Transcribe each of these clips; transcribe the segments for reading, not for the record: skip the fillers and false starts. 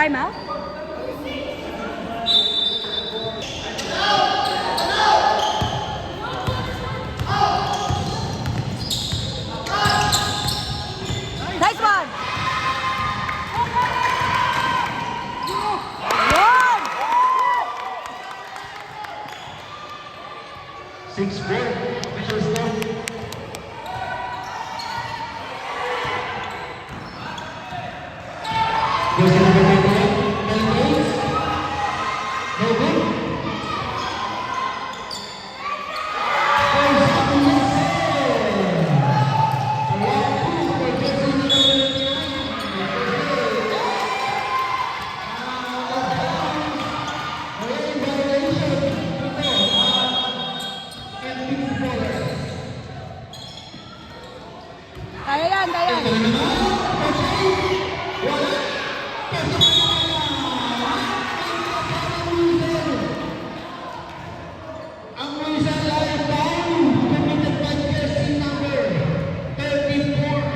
Timeout? Nice one! Yun! 6-4. Official score. Jersey number 21, Melrose. No good. Kaya yan, kaya yan. Ang isang live down committed by jersey number 34.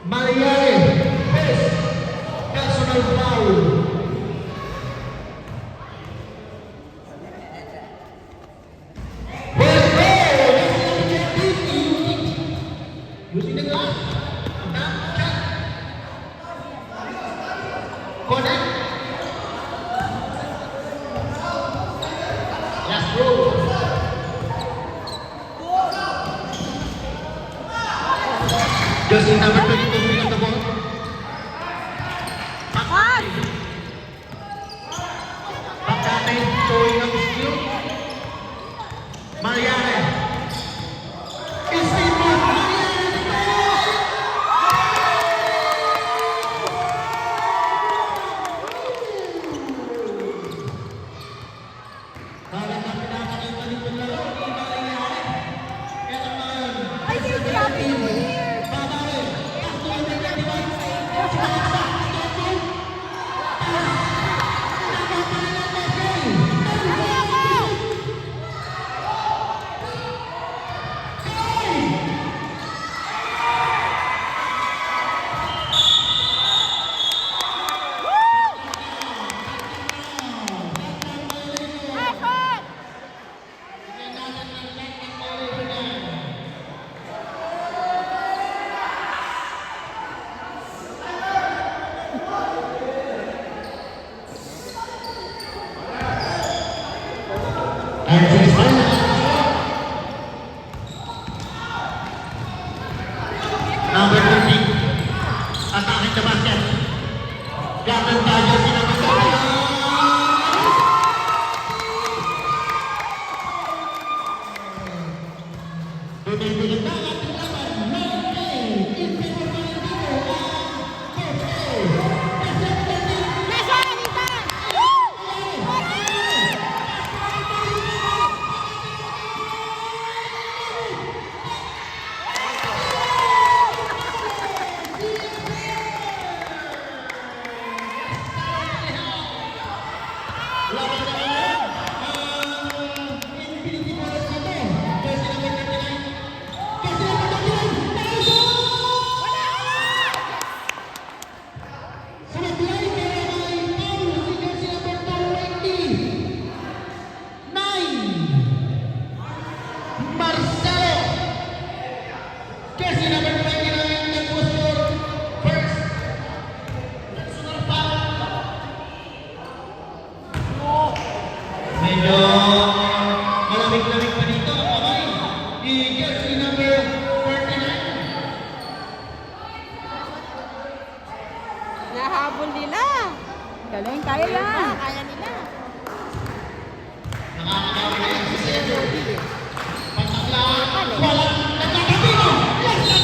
Mariare, first personal foul. Using the glass. Connect. Last row. Jersey number 22 bring up the ball. Pass! Bakate showing up his skill. Mariare. It's the Ay, sige, happy New Year! And to his final. Number 13. Attacking the basket. Captain Tayo sinabasaya. Tumitigil na ang ating laban. Medyo malamig-lamig pa dito ang kamay ni jersey number 39. Nahabol nila. Galing, kaya yan. Kaya nila. Nakakagawa na yan si Sedo. Pantaklaan, walang nagkakabino.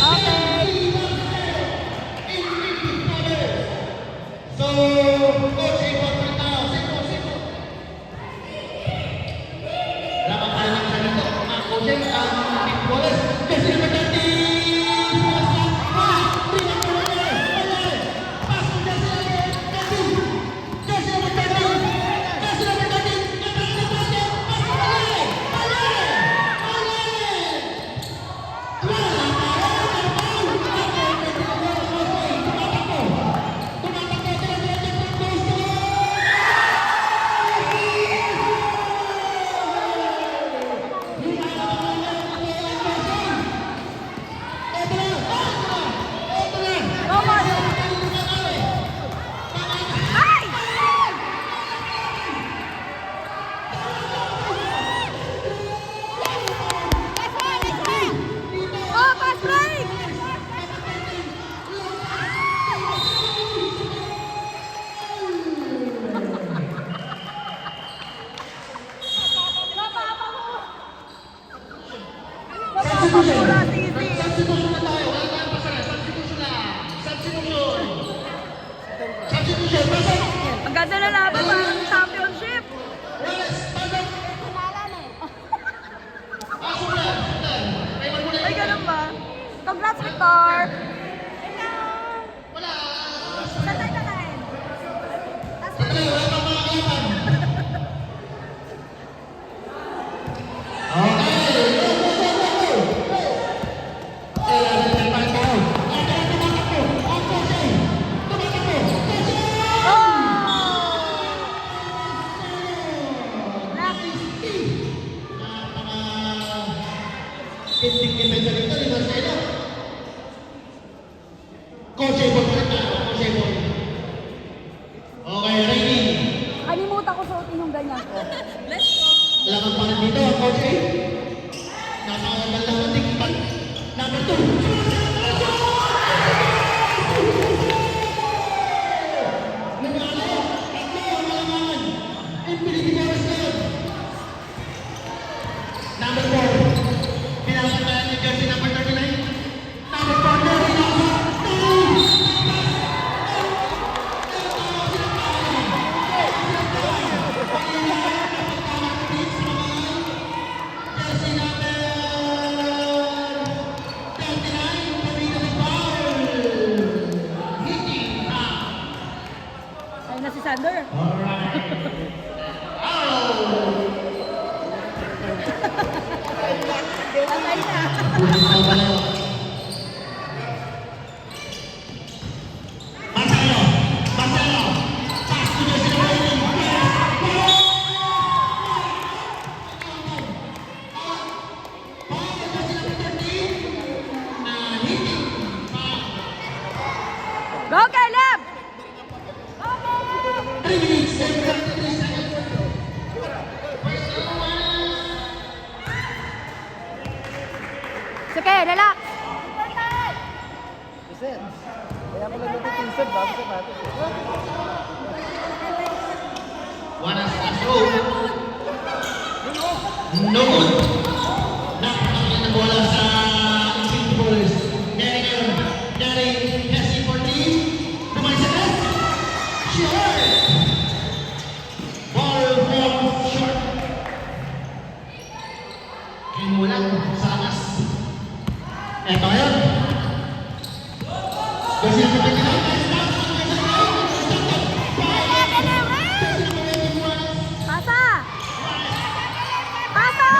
Okay. So, Coach Ibon Pintao, Siko. Dapat tayo ng salito. Mga coaching, Nick Wallace, jersey number 30. Pabura, easy. Substitution na tayo. Wala tayong pasara. Substitution na. Substitution. Substitution. Pasok. Ang ganda na laban, parang championship. Wallace. Pasok. Pasok na. Taiwan mo na. Ay, ganun ba? Congrats, Victor. Wala. Saan tayo kakain? Sandali. Wala pang mga kalaban. Okay. Pinting depensa dito, di Marcelo. Coach Ebon ulit na. Coach Ebon. Okay, ready. Kalimutan ko suotin yung ganyan ko. Laman pa rin dito, Coach A. Napakaganda ng tingin. Number 2. Number 4. Pinapatayan ni Jersey number 39. Number 4. Jersey number 39. Pamina ng foul. Hitting out. Ay na si Sander. Patay na. Marcelo. Marcelo. Pass to Jersey number 18. Go, Caleb! 3 minutes and 33 seconds. Sige, relax. Kaya pala nagtitinsan bago sa batis. One as go. No good. Napakaganda na bola sa Infinity Bulls. Dari ngayon. Dari Hesi 14. Bumalik sa net. Short. Ball from short. Kinulang sa atas. Eto ngayon. Kasi ang kapag Pasa! Pasa!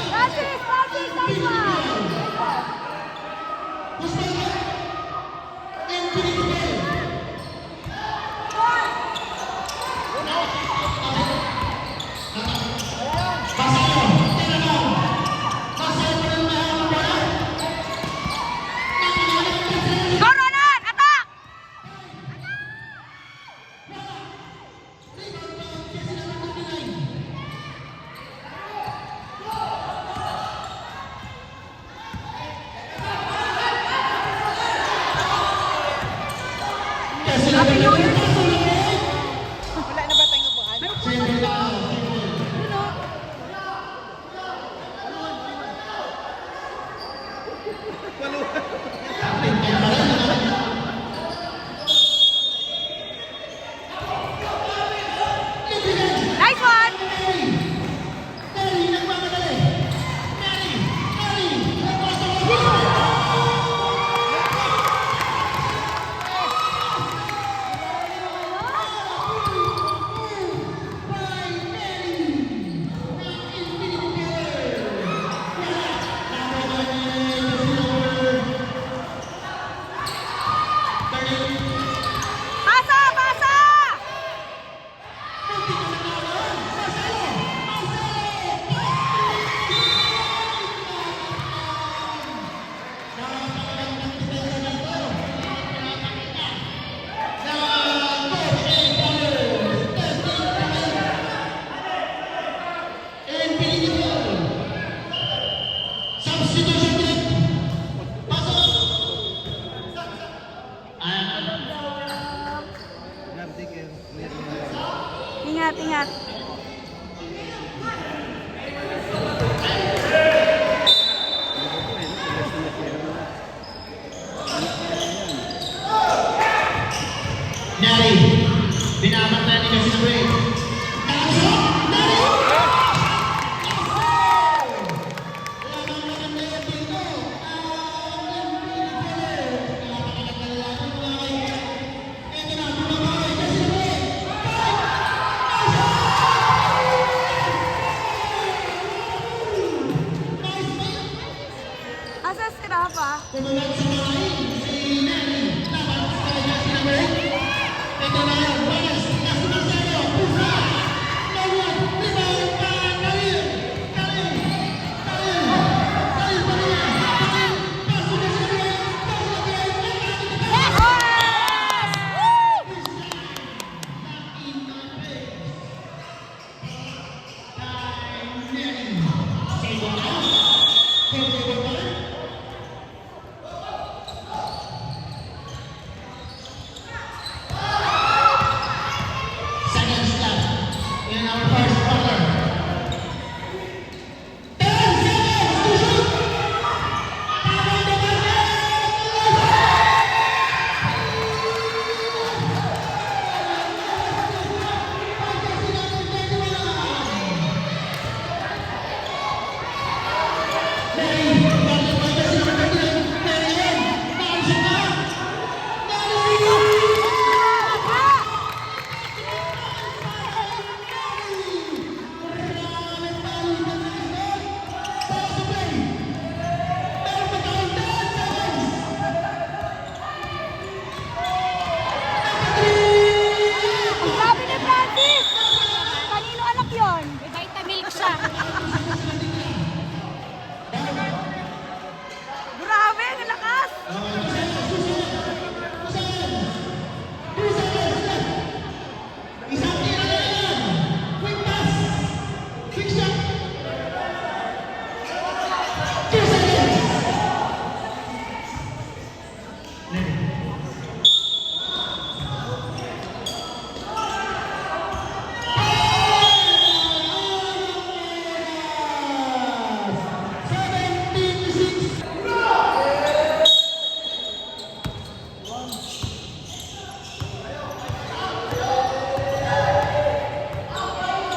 Francis! Francis! Nice one! Go, Ronan! Attack! Happy New Year! Wala na ba tayong upuan? Nice one! Kumulat sa main si Nelly. Laban sa jersey number 8. Ito na yan. Balas. Kasunod sa iyo. Pusa. Nawag. Rebound pa. Kalil. Kalil. Kalil. Kalil pa rin. Kalil. Pasok na sa iyo. Pasok na sa iyo. Yes! Seconds left in our first quarter. 10 seconds to shoot. Tama na ba? Ang sabi ni Francis! Kanino anak yun? May vitamilk siya. Grabe, ang lakas! Isang tira na yan. Quick pass. Quick shot. 2 seconds.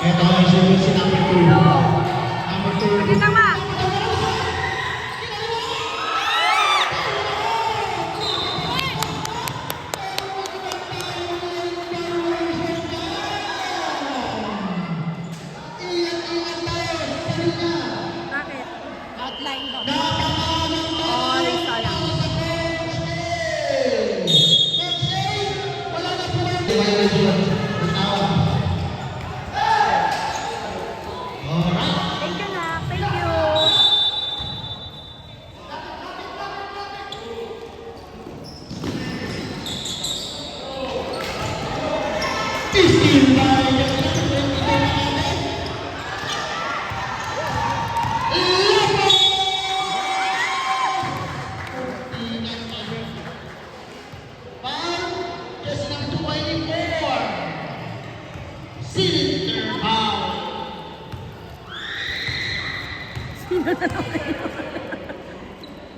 Ito ang si number 2. Number 2. Sige, tama! Bakit? Outline daw. Oh, sayang. Thank you, Nak. Thank you.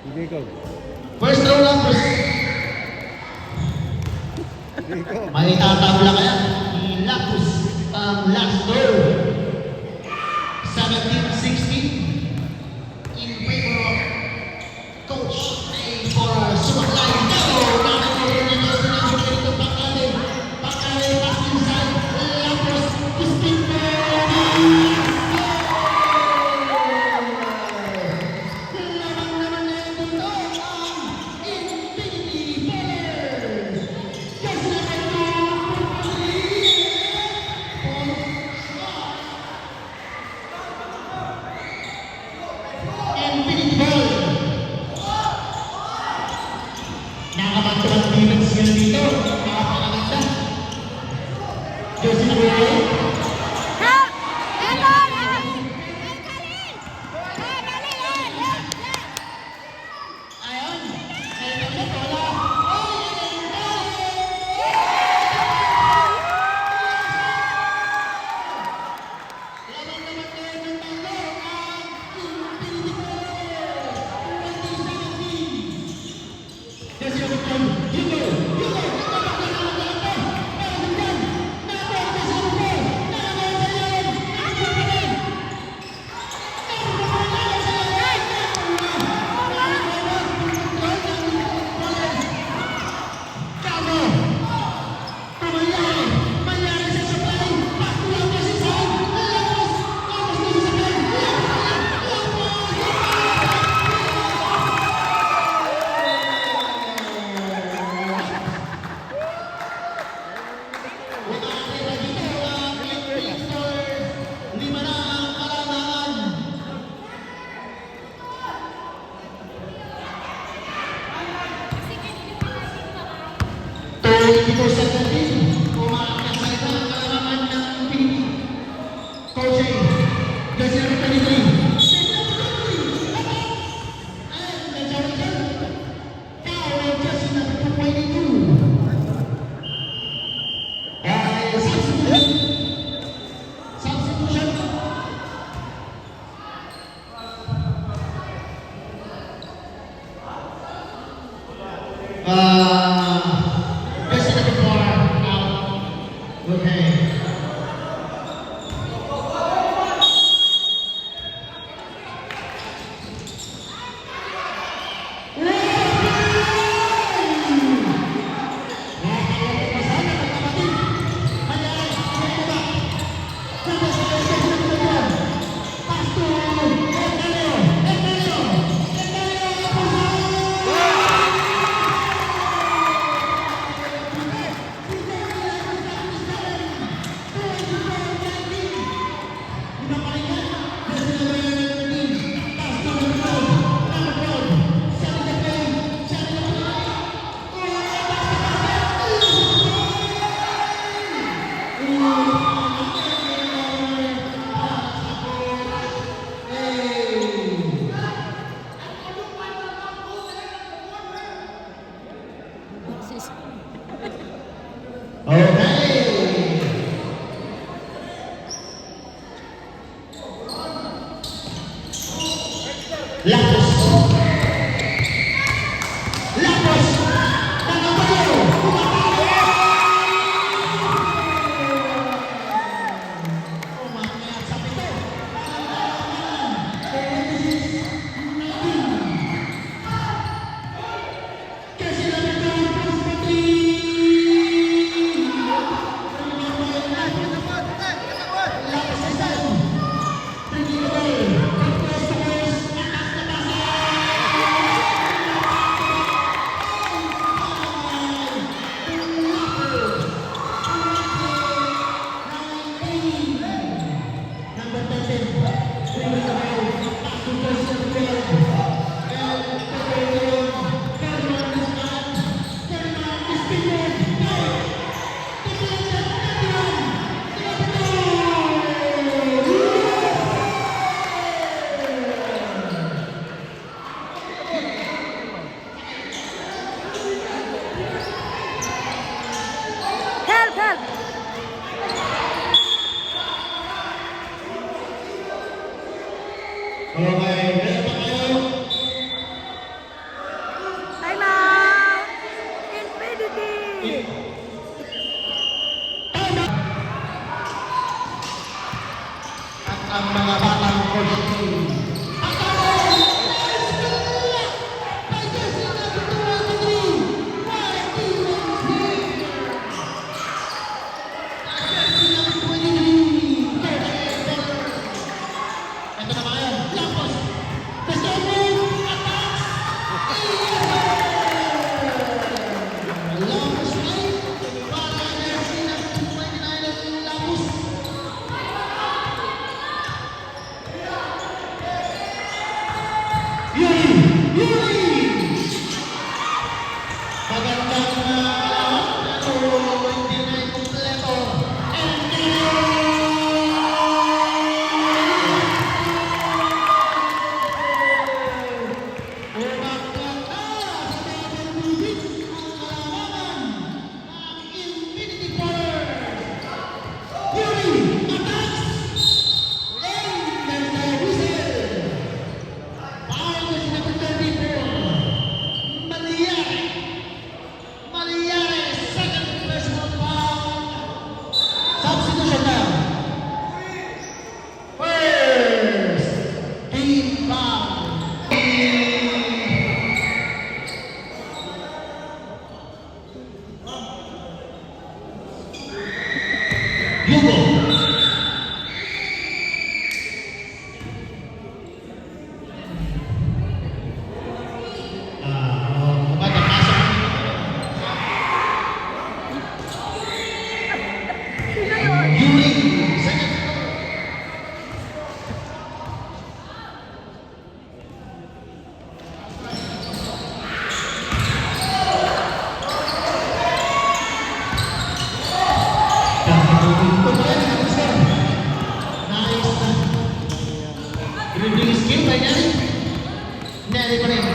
Hindi ko. First row lang, first. Hindi ko. May tatabla kaya? Ilapos ang last row. 17-16 in favor of Coach A for Sumaklay. Nakakawin niya sa sinasyo dito Pakale. Pakale, pass inside. Lapos, spin Lamang naman na ito ang Infinity Ballers. Yes, naman Infinity Ball. Nakabantuan defense nila dito. Nakapakaganda. Jersey number 8. Help! Evan! Kalin! Kalin! Ayon. Ito na bola. Lamang naman ngayon ng talo ang Infinity Ballers. 2017. Jersey number 10. Hugo. 22-17, umaakyat sa ito ang kalamangan ng Pilipinas. Coach A, jersey number 23. Help, help! Time out! Infinity! At ang mga batang coach. Neri pa rin.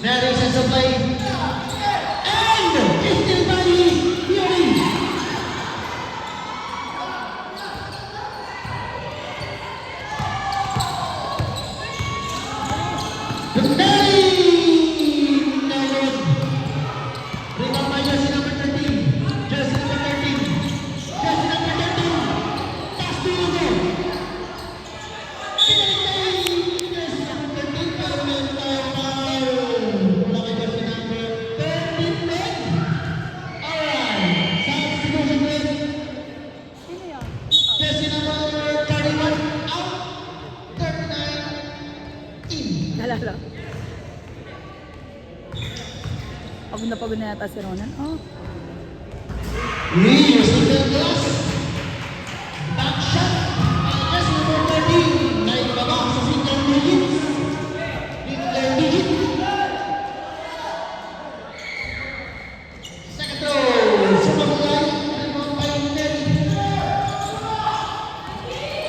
Neri sa supply. And still by Yuri. Neri! Nalod. Rebound by jersey number 13. Jersey number 13. Jersey number 13. Pass to Hugo. Jersey number 13. Pero meron tayo foul. Wala kay jersey number 13. Alright. Substitution rin. Sino yun? Jersey number 31 out. 39 in. Nalala. Pagod na yata si Ronan. Oh. Lee was the glass. Back shot. Jersey number 13. Naibaba sa single digits. Single digit. Second throw. Sumakulay. Rebound by Neri.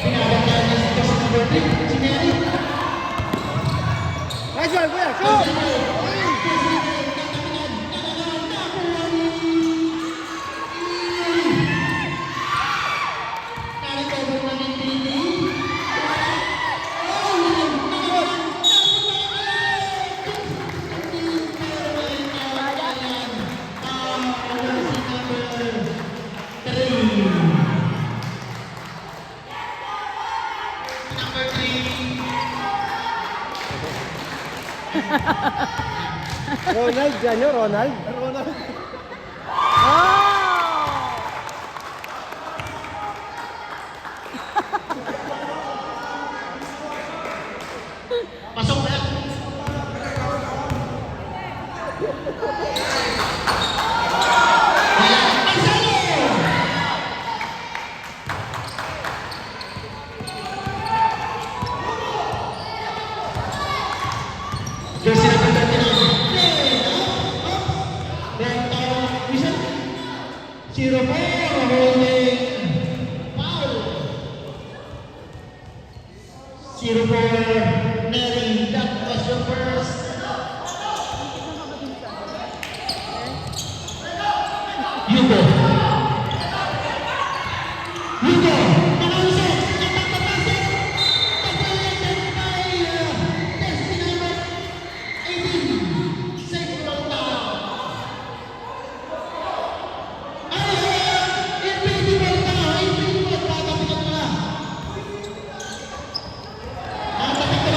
Pinabagyan niya si jersey number 3. Si Neri. Nice one, kuya! Go! Ronald, dyan yun, Ronald. Ronald. Oh! Pasok na. Jersey number 39. Zero four, holding foul. 0-4, Neri, that was your first. Hugo. Hugo, nakausap, nakapapasok. Tapalayan by jersey number 18. Second down. Invisible ka, invisible, tatapitan ka. Tatapitan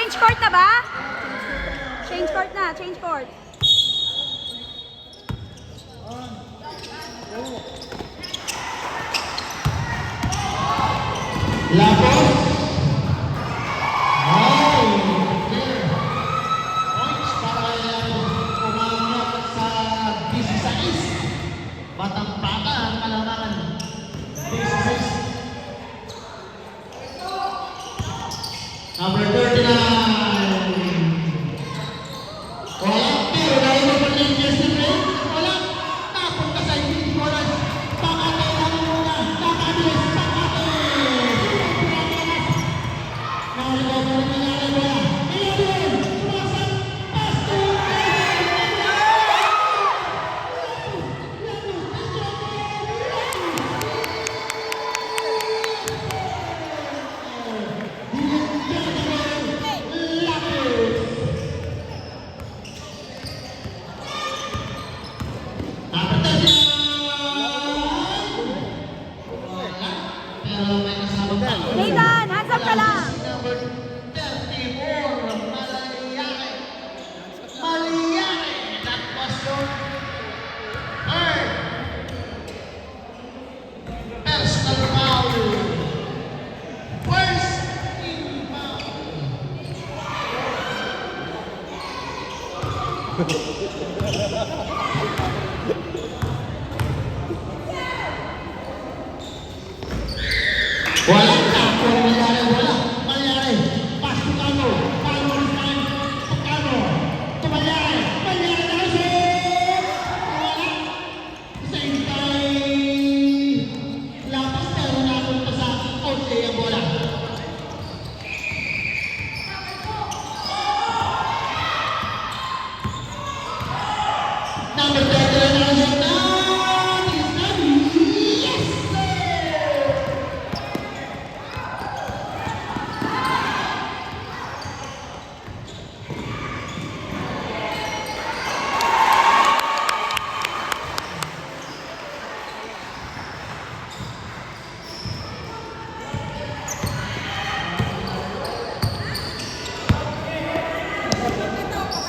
Change court na ba? Change court na, change court. Lapos. Ay, points para umangat sa 16. Batang-bata ang kalamangan. 16. Number 39. Wala, pero dahil mo pa rin yes na rin. Wala, napunta sa hindi ko lang. Pakatay lang muna. Pakatay, pakatay. Nakaligaw pa rin nangyari mo yan. Ayun, sumasak. Pasto. Nathan, hands up ka lang. Number 34, Malayari. Malayari. That was your third personal foul. First team foul. Wala ka, kung Malayari, wala. Malayari, pass to Cano. Cano is time to Cano. To Malayari. Malayari na kasi. Wala. Same time. Lapas pero napunta sa Jose ang bola. Number 30 na siya na. Yes, sir!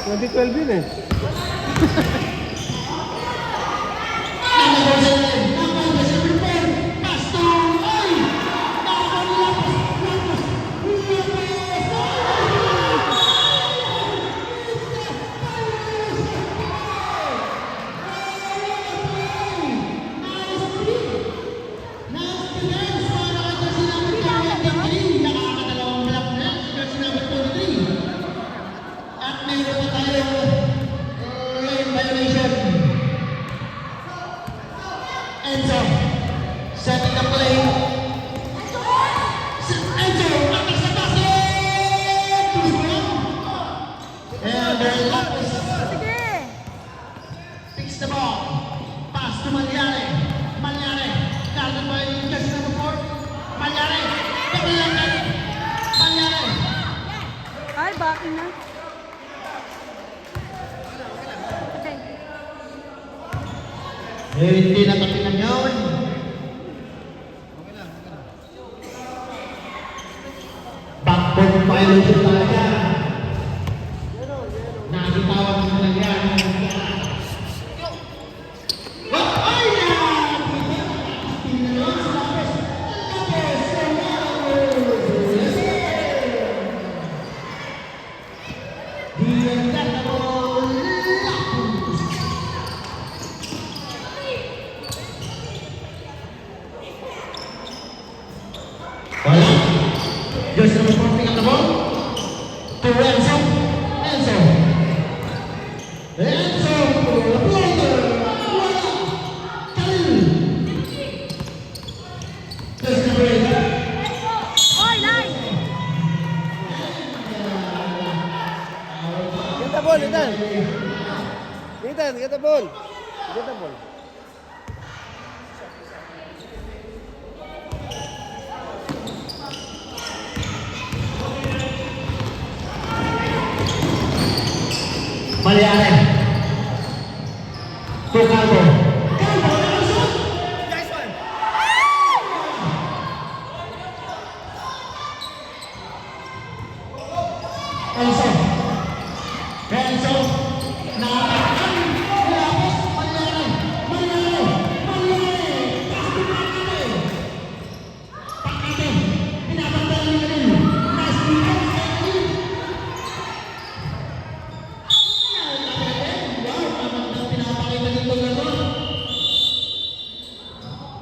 Twenty 12 yun eh. At mayroon pa tayong lane violation. Enzo, setting the play. Enzo, atas sa basket! And their Lopez Sige. picks the ball. Pass to Malyari. Malyari, guarded by just number 4. Malyari, double leg. Malyari. Ay, backing na. Okay. Hindi natapinan yun. Backboard violation talaga. Nakitawag na nangyari. Ay! Wala. Just number 4 pick up the ball. To Enzo. Enzo. Enzo. The floater. Wala. Khalil. Just number 8. Oy, line. Get the ball, Nathan. Nathan, get the ball. Get the ball. Malyari. To Calvo. Enzo. Enzo. Nakakatan. Lapos. Mangyari. Mangyari. Mangyari. Pasok na natin. Pakate. Pinabantayan nila rin. Nice defense.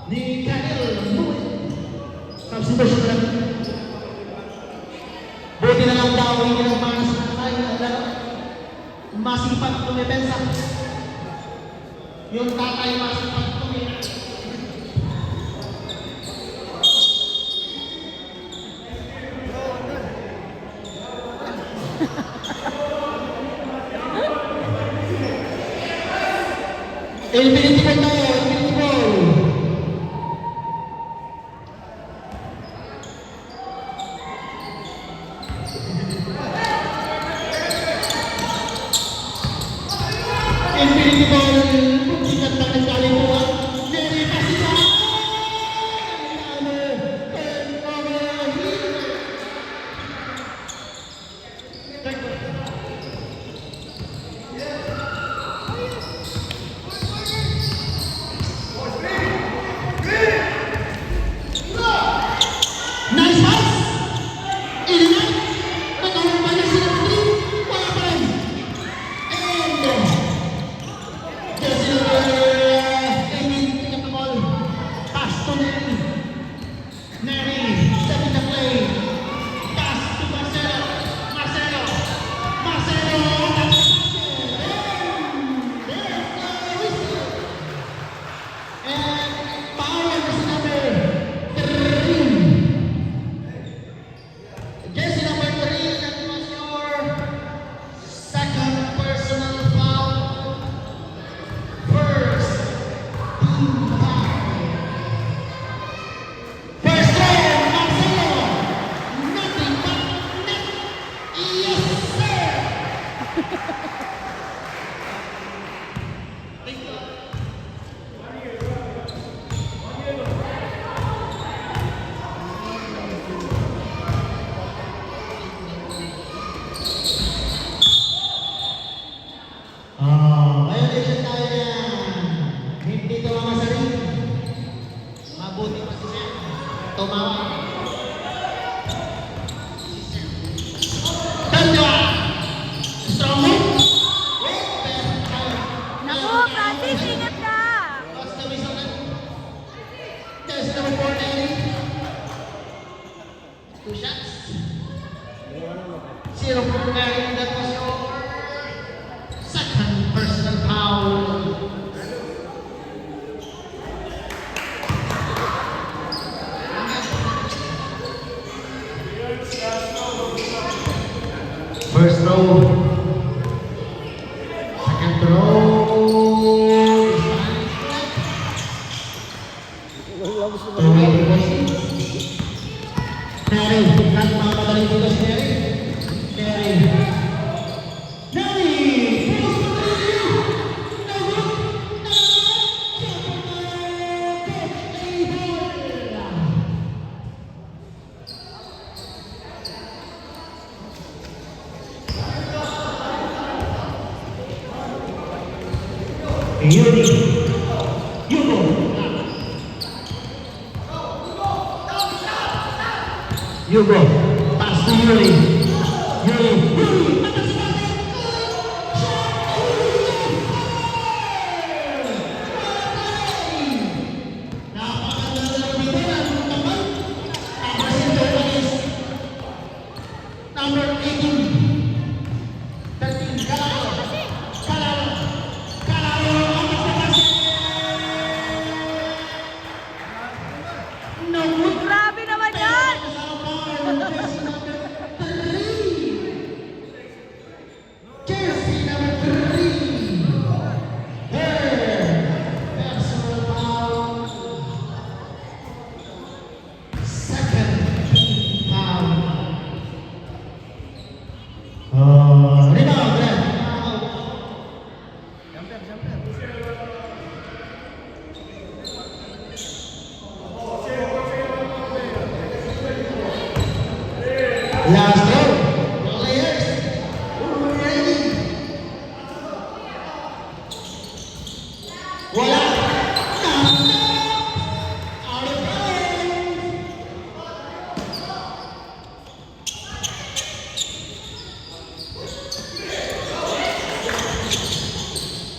Ni Khalil Muin. Substitution lang. Buti na lang daw hindi ng mga sanay na laro. Masipag tumipensa. Yung tatay masipag tumipensa. Infinity ball tayo, infinity ball. Infinity ball, sikat na nagkali po ang Jerry Pasisa. Nice pass! Ilingan! Nagawang pa niya sila three. Wala pa rin. And Jesse Amy pick up the ball. Pass to Neri. Neri setting the play. Pass to Marcelo. Marcelo. Marcelo. That's the whistle. And power is number 3. Jersey number 3, that was your second personal foul. First team foul. First throw, Marcelo. Nothing but net. Yes, sir. Thank you. Violation tayo yan. Hindi tumama sa ring. Mabuti pa si Sam. Tumawa. Tanda! Strong move. Naku, Francis, ingat ka! Lost the whistle na. Test number 4, Neri. 2 shots. 0 for Neri. That was your second personal foul. First throw. Second throw. Throwing the question. Neri. Lahat mga madaling dito si Neri. Neri. Neri! Post to three! No good! Yuri. Yugo. Yugo. Pass to Yuri. Yuri. Yuri. Number 18. 13. Calaro. Calaro. Calaro. No good. Grabe naman yan! Jersey number 3.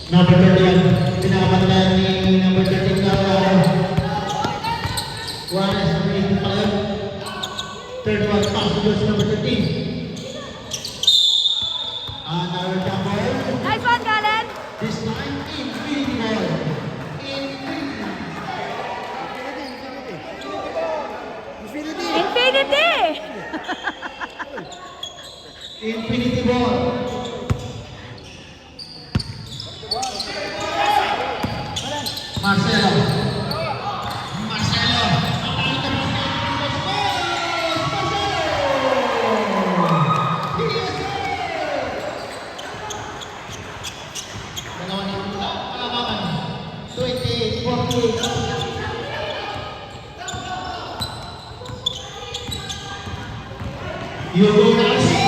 Number 31, pinakamatayan ni number 13 na Juarez, number 18 pa yun. Third one, pass to Diyos, number 13. Another jumper. Nice one, Galen. This time, infinity ball. Infinity. Infinity! Infinity ball. Marcelo. Marcelo. Dalawa na yung palabakan. 28-48. Hugo Garcia.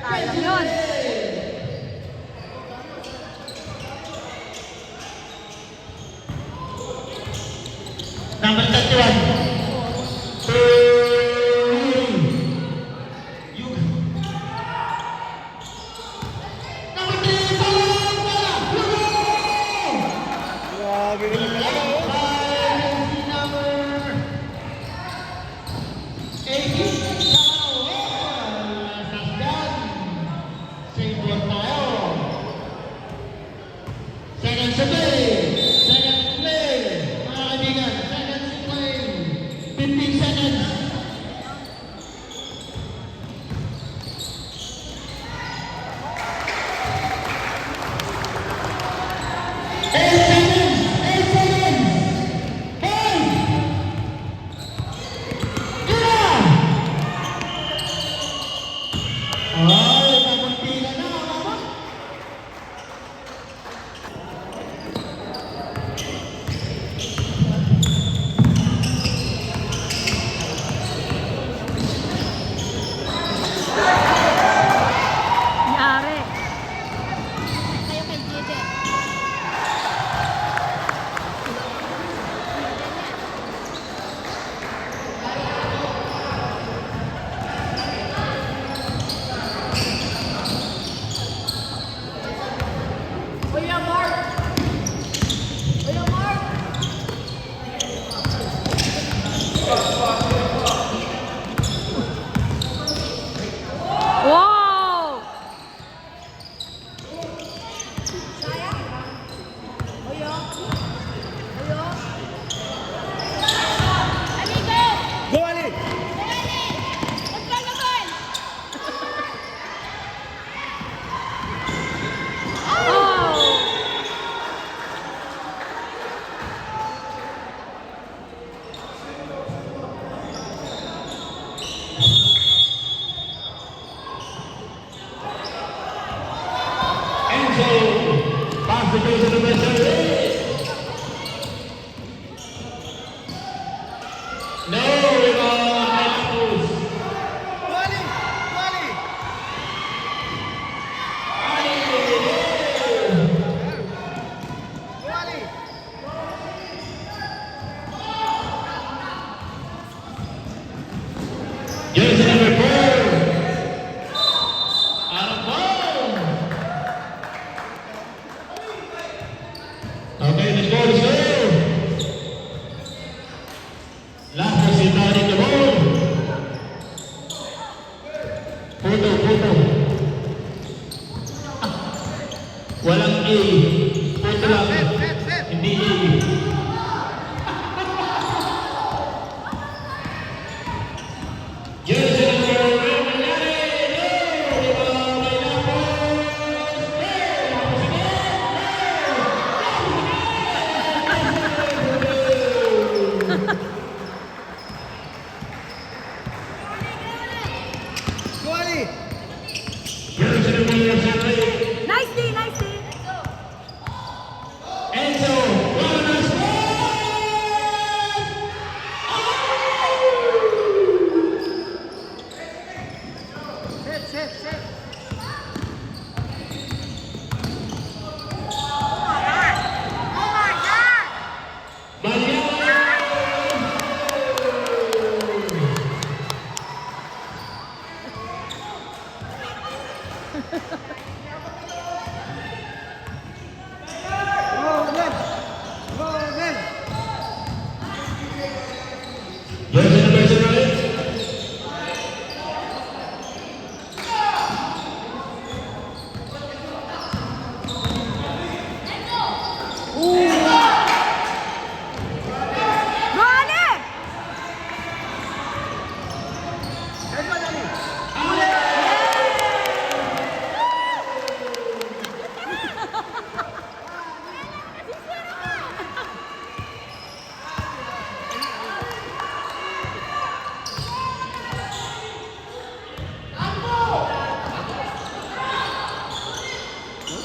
Sayang yun. Number 31. Number 3, Grabe rin yung mga Second play, mga kaibigan, second play, 15 seconds. Eight seconds, 5, ilan? Ay, kamunti na na, mama. Nangyari. Kayo kay Jide. Kuya Mark! Kuya Mark! Wow! Sayang. Oyo. Oyo. Amigo! Go, Ali! Control the ball! Oh! Enzo, pass the base of the base. No, Marcos. Go, Ali! Go, Ali! Go, Ali! Jersey number 4. Out of bounds. Okay, the score is there. Last was in the ball. Photo. Walang A. Photo lang. Hindi A. Jersey number 4. Go, Ali! Jersey number 7. Nice D, nice D. Enzo, one last Jersey number 08. Go, Ale!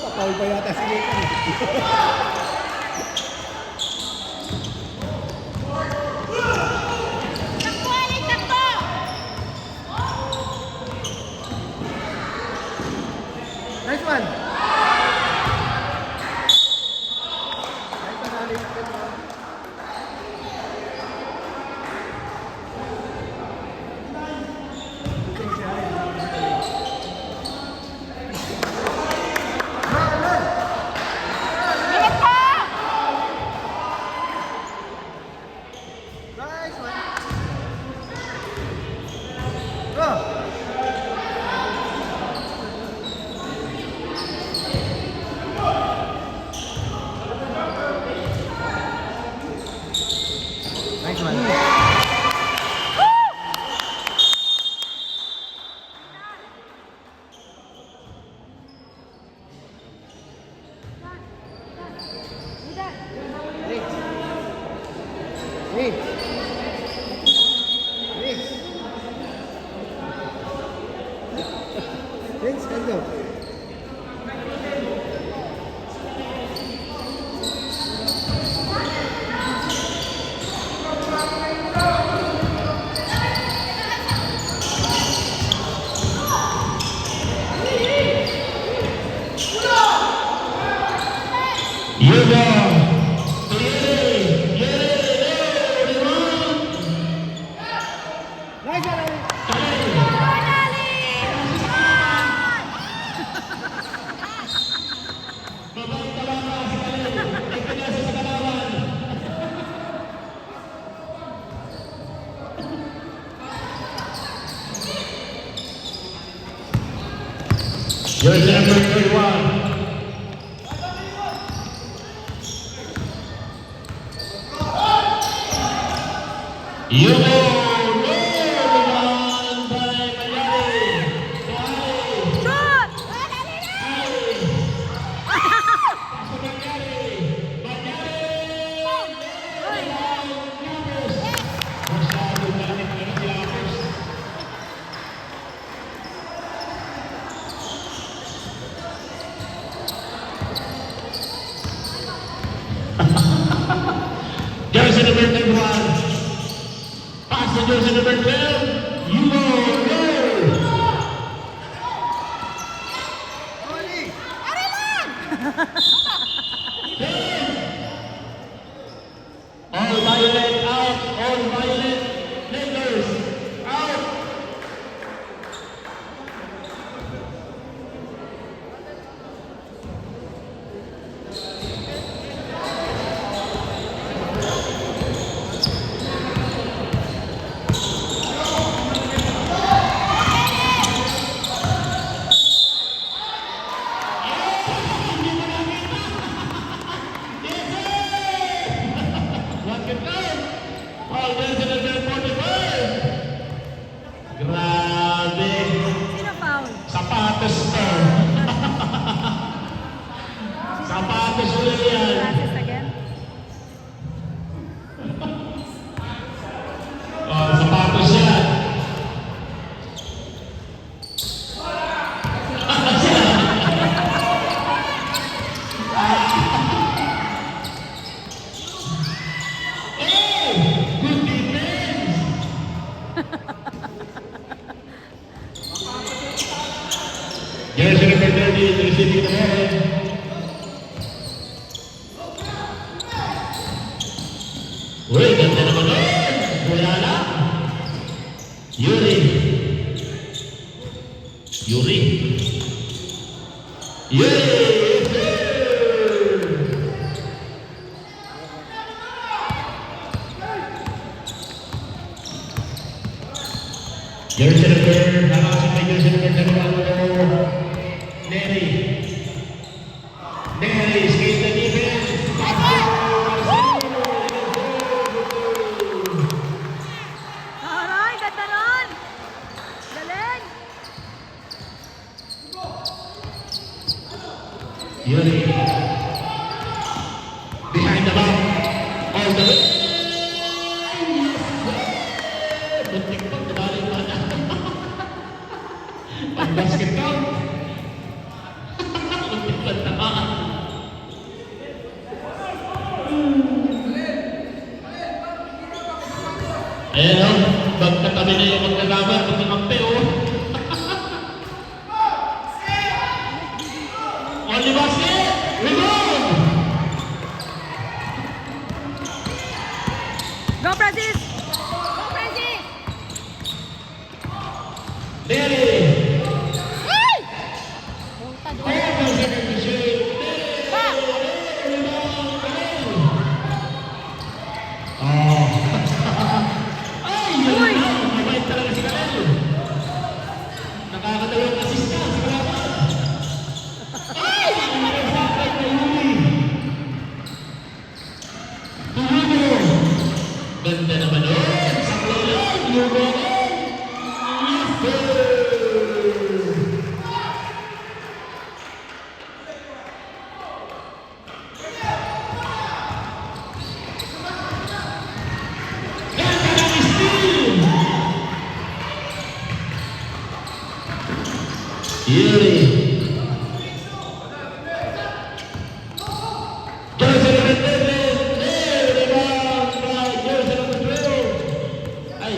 Papaul pa yata si Nathan. Takbo, Ale, takbo! Nice one. Bilis ka! Nice one. Go. Nice one. Wait. Wait. Vince, let's go. Yuga. Nice one, Ali. Jersey number 31. Yugo. Jersey number 31. Pass to jersey number 12. Yugo. All violet out. All violet. Lakers out. Lock it down. All jersey number 45. Grabe. Sino foul? Sapatos to. Sapatos ulit yan. Classes again. Oh, sapatos yan. Oh, good defense. Jersey number 30, receiving the ball. Uy, ganda naman nun. Wala na. Yuri. Yuri. Yuri. Jersey number, harapan may jersey number 2, Neri. Neri, skate the defense. Aray, ganda nun! Galing! Yuri. Behind the back. All the way. Buntik pa, nabalik pa na. Pag-basket count. Buntik pa tamaan. Ayan o, magkatabi na yung magkalaban, magkakampi o. Only basket! Rebound! Go, Francis! Go, Francis! Neri! Ay! 5 seconds to shoot. Back! Oh. Ay, yun na. Mabait talaga si Kalel. Nakakadalawang assist ka sa kalaban. Ay! Nakakasakay na Yuri. Tuhugo. Ganda naman o. Saklo lang. Yuri. Yes, sir. Ganda ng steal. Yuri. Jersey number 13. Rebound by jersey number 12. Ay.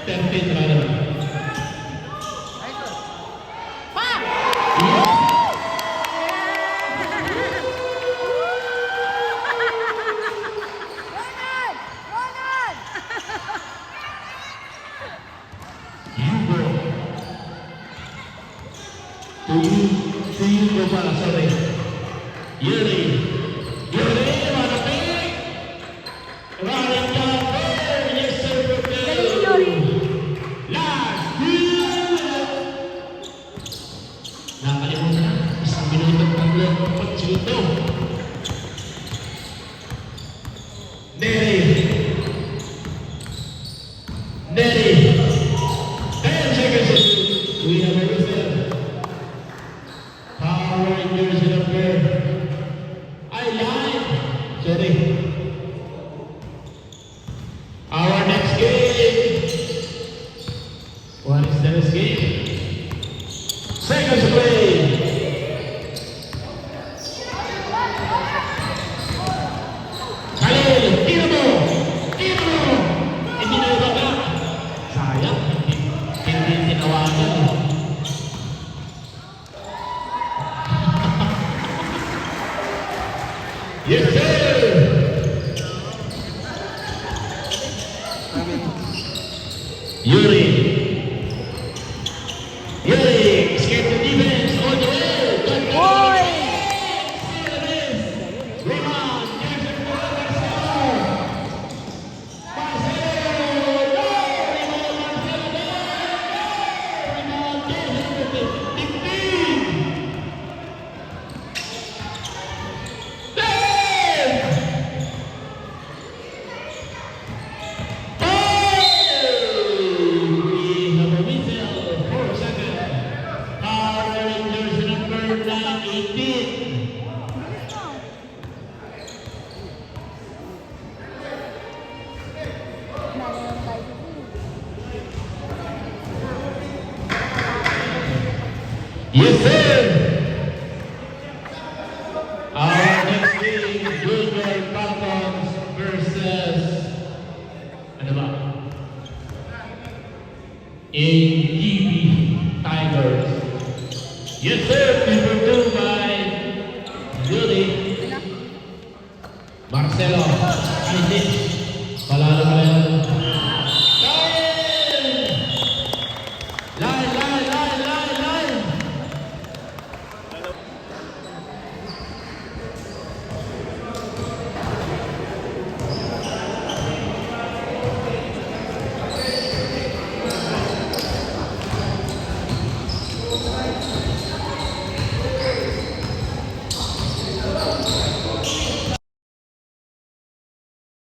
13 rather. Ronald! Ronald! Hugo. To Hugo pala, sorry. Yuri. Yuri, malapit. Running down there. Yes, sir. Galing ni Yuri. Last minute. Nakalimutan na. Isang minuto pag pagsuto. Neri. Neri. 10 seconds. We have a whistle. Power Rangers number. I lied. Sorry. Our next game. What is the next game? Seconds to play. Khalil, tira mo! Tira mo! Hindi na ibaba. Sayang, hindi tinawagan. Yes, sir! Yuri. Yuri, skate the defense all the way. Boy! Rebound, Jackson Marcelo. Marcelo, no! Rebound, Marcelo, no! Rebound, Jackson, 15. 10. We have a whistle, 4 seconds. Power Rangers number 18. Yes, sir. Our next game, Junior Falcons versus ano ba? AGB Tigers. Yes, sir. Number 2 by Julie. Marcelo. I did